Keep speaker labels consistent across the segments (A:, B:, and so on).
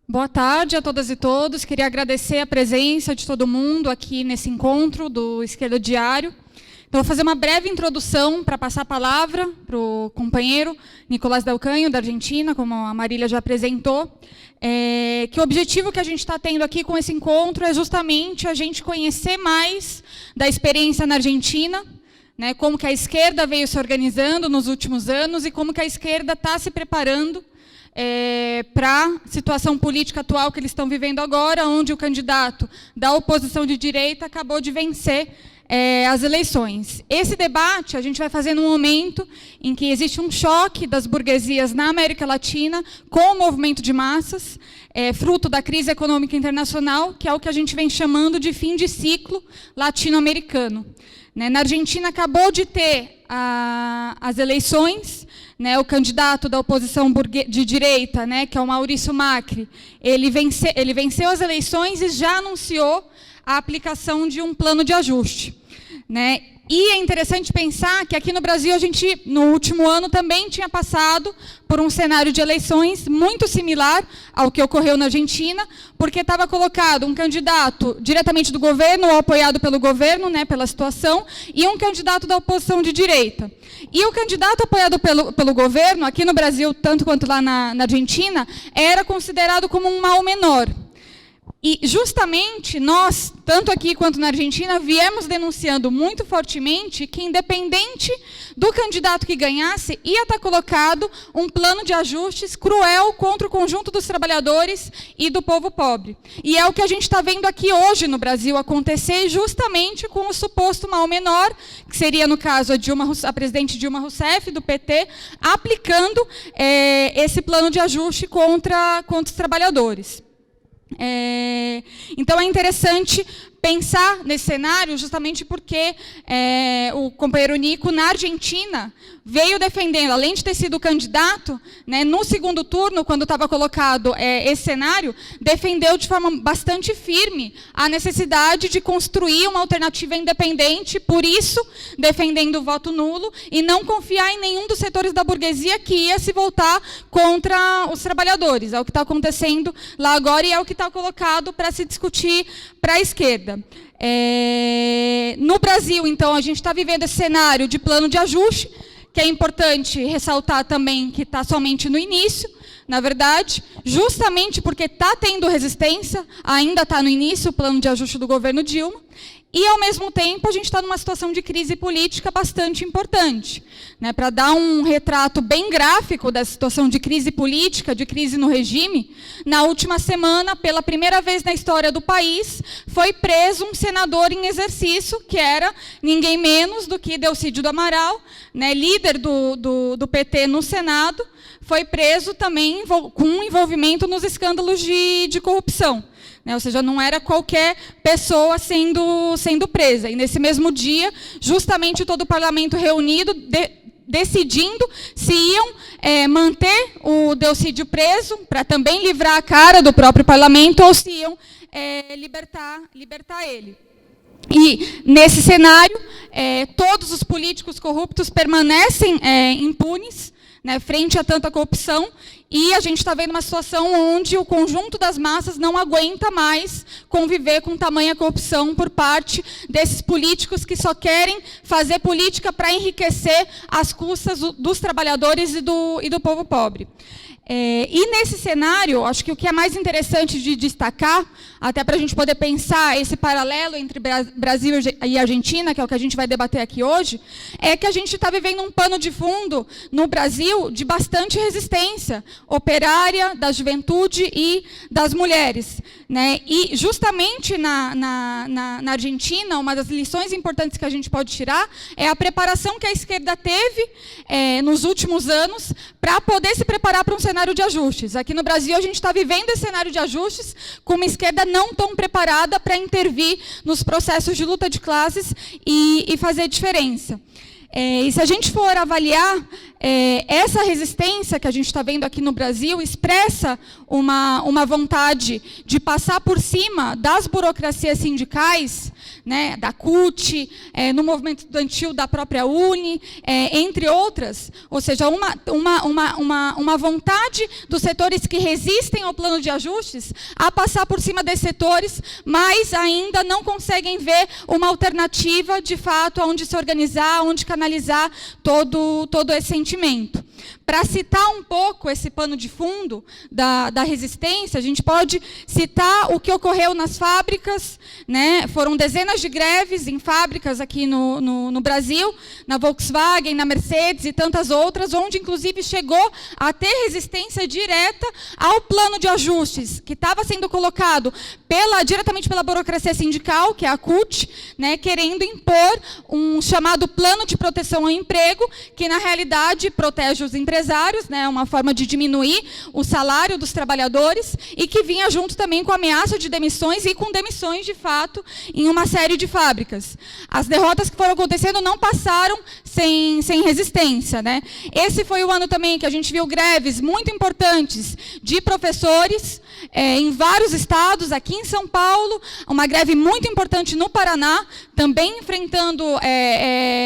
A: Boa tarde a todas e todos. Queria agradecer a presença de todo mundo aqui nesse encontro do Esquerda Diário. Então, vou fazer uma breve introdução para passar a palavra para o companheiro Nicolás Del Canho, da Argentina, como a Marília já apresentou. Que o objetivo que a gente está tendo aqui com esse encontro é justamente a gente conhecer mais da experiência na Argentina, né, como que a esquerda veio se organizando nos últimos anos e como que a esquerda está se preparando para a situação política atual que eles estão vivendo agora, onde o candidato da oposição de direita acabou de vencer as eleições. Esse debate a gente vai fazer num momento em que existe um choque das burguesias na América Latina com o movimento de massas, fruto da crise econômica internacional, que é o que a gente vem chamando de fim de ciclo latino-americano. Na Argentina acabou de ter as eleições, o candidato da oposição de direita, que é o Maurício Macri, ele venceu as eleições e já anunciou a aplicação de um plano de ajuste. E é interessante pensar que aqui no Brasil a gente, no último ano, também tinha passado por um cenário de eleições muito similar ao que ocorreu na Argentina, porque estava colocado um candidato diretamente do governo ou apoiado pelo governo, pela situação, e um candidato da oposição de direita. E o candidato apoiado pelo governo, aqui no Brasil, tanto quanto lá na Argentina, era considerado como um mal menor. E, justamente, nós, tanto aqui quanto na Argentina, viemos denunciando muito fortemente que, independente do candidato que ganhasse, ia estar colocado um plano de ajustes cruel contra o conjunto dos trabalhadores e do povo pobre. E é o que a gente está vendo aqui hoje no Brasil acontecer, justamente com o suposto mal menor, que seria, no caso, a presidente Dilma Rousseff, do PT, aplicando esse plano de ajuste contra os trabalhadores. Então, é interessante pensar nesse cenário justamente porque o companheiro Nico, na Argentina, veio defendendo, além de ter sido candidato, no segundo turno, quando estava colocado esse cenário, defendeu de forma bastante firme a necessidade de construir uma alternativa independente, por isso, defendendo o voto nulo, e não confiar em nenhum dos setores da burguesia que ia se voltar contra os trabalhadores. É o que está acontecendo lá agora e é o que está colocado para se discutir para a esquerda. No Brasil, então, a gente está vivendo esse cenário de plano de ajuste, que é importante ressaltar também que está somente no início, na verdade, justamente porque está tendo resistência, ainda está no início o plano de ajuste do governo Dilma, e, ao mesmo tempo, a gente está numa situação de crise política bastante importante. Para dar um retrato bem gráfico da situação de crise política, de crise no regime, na última semana, pela primeira vez na história do país, foi preso um senador em exercício, que era ninguém menos do que Delcídio do Amaral, líder do PT no Senado, foi preso também com envolvimento nos escândalos de corrupção. Ou seja, não era qualquer pessoa sendo presa. E, nesse mesmo dia, justamente todo o parlamento reunido, decidindo se iam manter o Delcídio preso, para também livrar a cara do próprio parlamento, ou se iam libertar ele. E, nesse cenário, todos os políticos corruptos permanecem impunes, frente a tanta corrupção, e a gente está vendo uma situação onde o conjunto das massas não aguenta mais conviver com tamanha corrupção por parte desses políticos que só querem fazer política para enriquecer às custas dos trabalhadores e do povo pobre. E nesse cenário, acho que o que é mais interessante de destacar, até para a gente poder pensar esse paralelo entre Brasil e Argentina, que é o que a gente vai debater aqui hoje, é que a gente está vivendo um pano de fundo no Brasil de bastante resistência operária, da juventude e das mulheres. E justamente na Argentina, uma das lições importantes que a gente pode tirar é a preparação que a esquerda teve nos últimos anos para poder se preparar para um cenário de ajustes. Aqui no Brasil, a gente está vivendo esse cenário de ajustes com uma esquerda não tão preparada para intervir nos processos de luta de classes e fazer diferença. E se a gente for avaliar, essa resistência que a gente está vendo aqui no Brasil expressa uma vontade de passar por cima das burocracias sindicais, né, da CUT, no movimento estudantil da própria UNE, entre outras. Ou seja, uma vontade dos setores que resistem ao plano de ajustes a passar por cima desses setores, mas ainda não conseguem ver uma alternativa, de fato, onde se organizar, onde canalizar todo esse sentimento. Para citar um pouco esse pano de fundo da resistência, a gente pode citar o que ocorreu nas fábricas, né? Foram dezenas de greves em fábricas aqui no Brasil, na Volkswagen, na Mercedes e tantas outras, onde inclusive chegou a ter resistência direta ao plano de ajustes, que estava sendo colocado diretamente pela burocracia sindical, que é a CUT, né, querendo impor um chamado plano de proteção ao emprego, que na realidade protege os empresários, né, uma forma de diminuir o salário dos trabalhadores, e que vinha junto também com a ameaça de demissões e com demissões de fato em uma série de fábricas. As derrotas que foram acontecendo não passaram sem resistência, né? Esse foi o ano também que a gente viu greves muito importantes de professores em vários estados, aqui em São Paulo, uma greve muito importante no Paraná, também enfrentando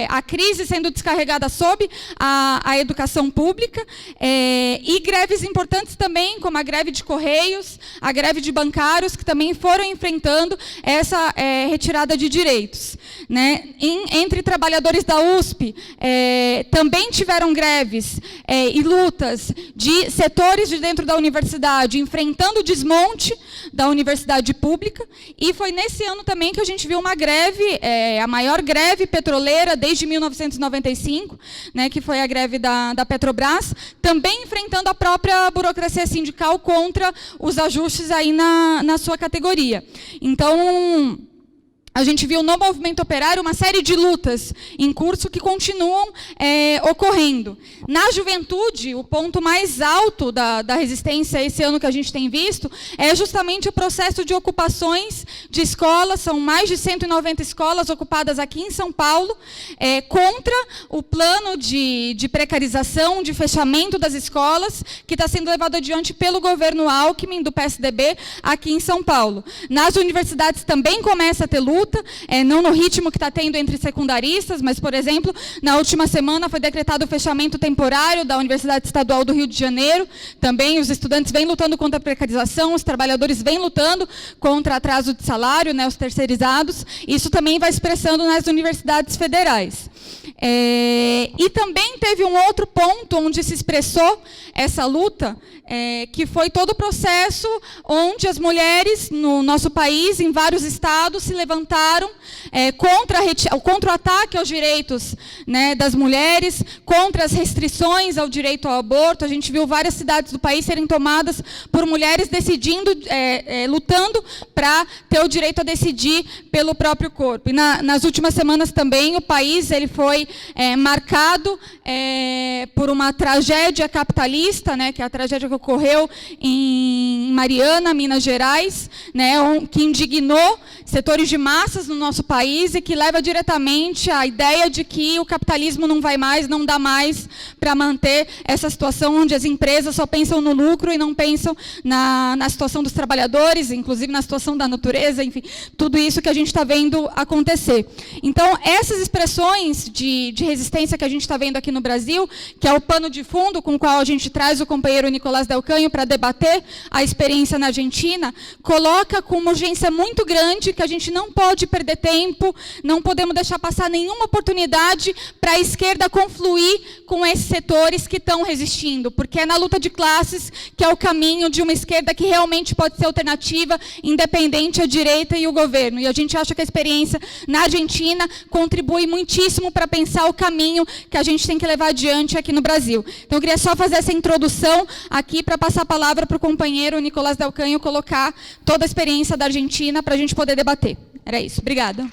A: a crise sendo descarregada sobre a educação pública, e greves importantes também, como a greve de Correios, a greve de bancários, que também foram enfrentando essa retirada de direitos, né? Entre trabalhadores da USP, também tiveram greves e lutas de setores de dentro da universidade, enfrentando o desmonte da universidade pública, e foi nesse ano também que a gente viu uma greve, a maior greve petroleira desde 1995, né, que foi a greve da Petrobras, também enfrentando a própria burocracia sindical contra os ajustes aí na sua categoria. Então, a gente viu no movimento operário uma série de lutas em curso que continuam ocorrendo. Na juventude, o ponto mais alto da resistência esse ano que a gente tem visto é justamente o processo de ocupações de escolas. São mais de 190 escolas ocupadas aqui em São Paulo, contra o plano de precarização, de fechamento das escolas, que está sendo levado adiante pelo governo Alckmin, do PSDB, aqui em São Paulo. Nas universidades também começa a ter luta, não no ritmo que está tendo entre secundaristas, mas, por exemplo, na última semana foi decretado o fechamento temporário da Universidade Estadual do Rio de Janeiro. Também os estudantes vêm lutando contra a precarização, os trabalhadores vêm lutando contra atraso de salário, né, os terceirizados. Isso também vai expressando nas universidades federais. E também teve um outro ponto onde se expressou essa luta, que foi todo o processo onde as mulheres no nosso país, em vários estados, se levantaram contra o ataque aos direitos, né, das mulheres, contra as restrições ao direito ao aborto. A gente viu várias cidades do país serem tomadas por mulheres decidindo, lutando para ter o direito a decidir pelo próprio corpo. E nas últimas semanas também o país foi marcado por uma tragédia capitalista, né, que é a tragédia que ocorreu em Mariana, Minas Gerais, né, que indignou setores de massas no nosso país e que leva diretamente à ideia de que o capitalismo não vai mais, não dá mais para manter essa situação onde as empresas só pensam no lucro e não pensam na situação dos trabalhadores, inclusive na situação da natureza, enfim, tudo isso que a gente está vendo acontecer. Então, essas expressões de resistência que a gente está vendo aqui no Brasil, que é o pano de fundo com o qual a gente traz o companheiro Nicolás Del Canho para debater a experiência na Argentina, coloca com uma urgência muito grande que a gente não pode perder tempo, não podemos deixar passar nenhuma oportunidade para a esquerda confluir com esses setores que estão resistindo, porque é na luta de classes que é o caminho de uma esquerda que realmente pode ser alternativa, independente à direita e o governo. E a gente acha que a experiência na Argentina contribui muitíssimo para pensar o caminho que a gente tem que levar adiante aqui no Brasil. Então, eu queria só fazer essa introdução aqui para passar a palavra para o companheiro Nicolás Del Canho colocar toda a experiência da Argentina para a gente poder debater. Era isso. Obrigada.